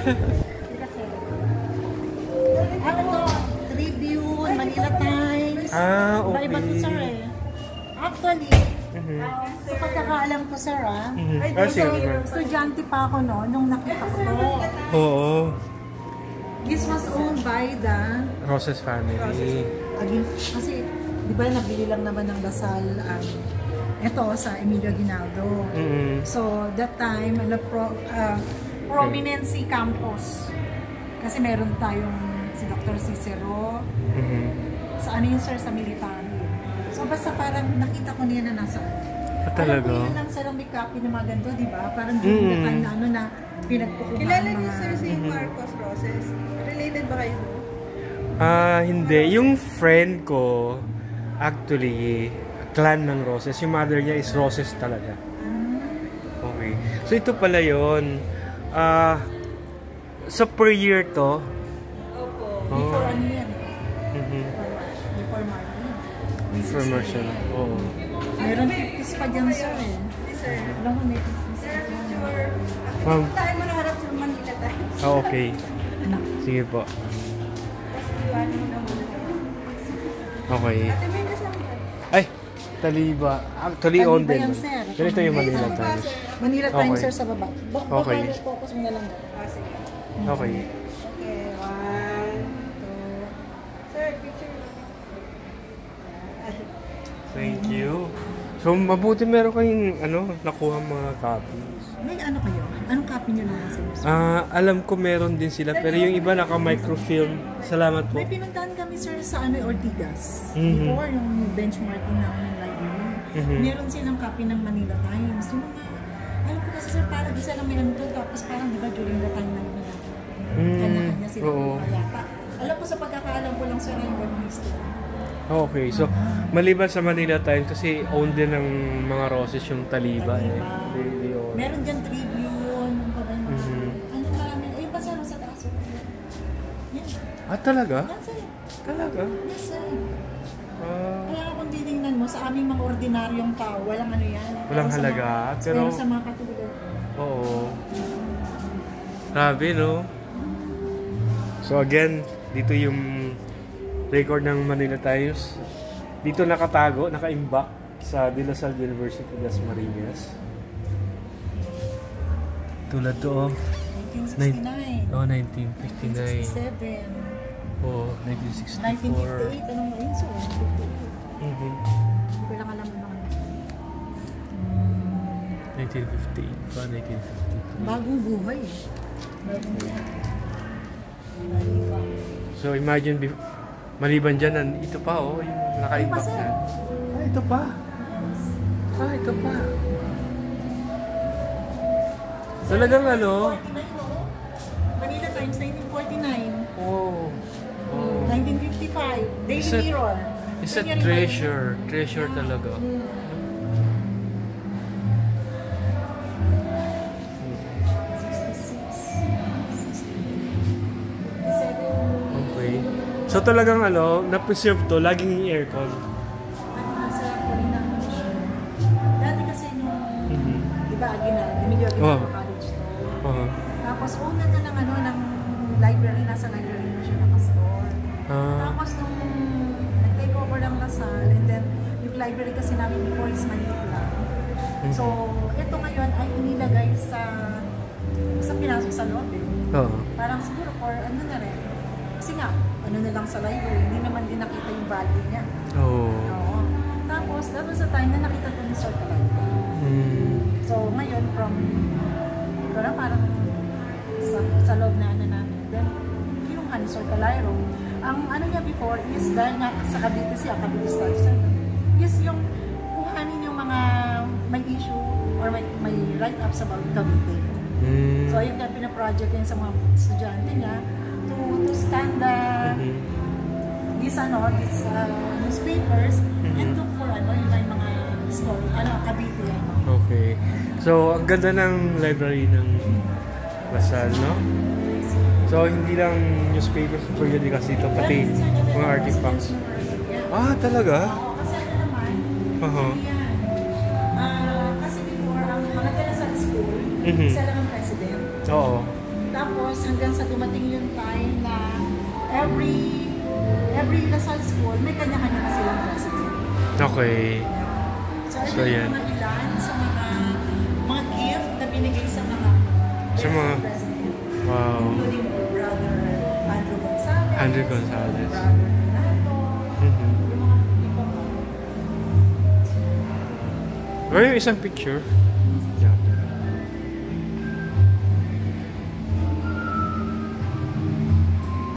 Kasi, ano to? Tribune, Manila Times. Ah, okay. Iba to, sir eh. Actually, sa pagkakaalam ko, sir estudyante pa ako nung nakita ko to. Oo. This was owned by the Roses family. Again, kasi, di ba nabili lang naman ng Lasal ito sa Emilio Aguinaldo. So, that time, prominency campus. Kasi meron tayong si Dr. Cicero. Sa ano yun, sir? Sa military. So, basta parang nakita ko niya na nasa. Talaga? Alam ko yun lang, sir, ang may copy ng mga ganito, di ba? Parang during the time na na pinagkukuhaan. Kilala niyo, sir, si Marcos Roses? Related ba kayo? Hindi. Yung friend ko, actually, clan ng Roses. Yung mother niya is Roses talaga. Okay. So, ito pala yun. So, per year to? Opo. Before ano yan Before Martin. Before Martial. Oo. Meron 50s pa dyan, sir eh. Sir. Alam mo, may 50s pa dyan. Tayo mo naharap sa Manila Times. Okay. Sige po. Okay. Ay! Taliba. Actually, on din. Ganito yung Manila Times. Manila Times, sir, sa baba. Okay. Focus mo na lang. Okay. Okay, 1, 2. Sir, picture. Thank you. So, mabuti meron kayong nakuha mga copies. May ano kayo? Anong copy nyo naman, sir? Alam ko meron din sila, pero yung iba naka-microfilm. Salamat po. May pinuntahan kami, sir, sa Ortigas. Before, yung benchmarking namin ng library. Meron silang copy ng Manila Times. Yung mga, alam ko kasi, sir, parang isa lang may ano doon, tapos parang, di ba, during the time na kanya-kanya sila yata. Alam ko sa pagkakaalam ko lang, sir, na yung history. Okay, so maliban sa Manila Times kasi owned din ng mga Roses yung Taliba. Meron dyan Tribune, ano marami, ayun pa sir, sa taas. Talaga? Yan sir. Talaga? Yes sir. Kaya kung titingnan mo, sa aming mga ordinaryong tao, walang ano yan. Walang halaga. Pero sa mga katulad. Oo. Grabe, no? So again, dito yung record ng Manila Times. Dito nakatago, naka-imbak sa De La Salle University, Dasmariñas. Tulad to, 1969. 1959. 1967. 1964. 1958. Anong ngayon, sir? 1958. Hindi ko lang alam naman. 1958 pa, 1953. Bagong buhay. Bagong buhay. So imagine, maliban dyan, ito pa yung naka-imbak na. Ito pa. Ito pa. Talagang Manila Times, 1949. 1955. Daily Mirror. It's a treasure. Treasure talaga. So talagang na-preserve to, laging yung aircon. Dati kasi di ba, Emilio Aguinaldo College to. Tapos una na ng library, nasa library na siya nakastore. Tapos nung nag-take over ng Lasal, and then yung library kasi namin before is maliit lang. So ito ngayon ay inilagay sa pinasok sa loob eh. Parang siguro for ano na rin. Kasi nga, ano na lang sa library, hindi naman din nakita yung value niya. Oo. Tapos, that was the time na nakita ko ni Sir Calairo. So, ngayon, from, parang sa loob na namin, then, kinuha ni Sir Calairo. Ang ano niya before is, dahil nga sa Cavite siya, Cavite Study Center, is yung kuhanin yung mga may issue or may write-ups about Cavite. So, ayun kaya pinaproject yun sa mga estudyante niya, to stand these newspapers and look for yung mga story, Cavite. Okay. So, ang ganda ng library ng Lasal, no? So, hindi lang newspapers, periodicals dito, pati mga artifacts. Talaga? Kasi naman, kasi before, ang mga Lasal School, isa lang ang president. Oo. Tapos, Tapos hanggang sa dumating yung time na every Lasal school, may kanya-kanya na silang president. Okay. So yan. Yung mga ilan sa mga gift na binigay sa mga president. Wow. Including Brother Andrew Gonzalez. Andrew Gonzalez. Brother Donato. Mm-hmm. Yung mga iba pa. Or yung isang picture.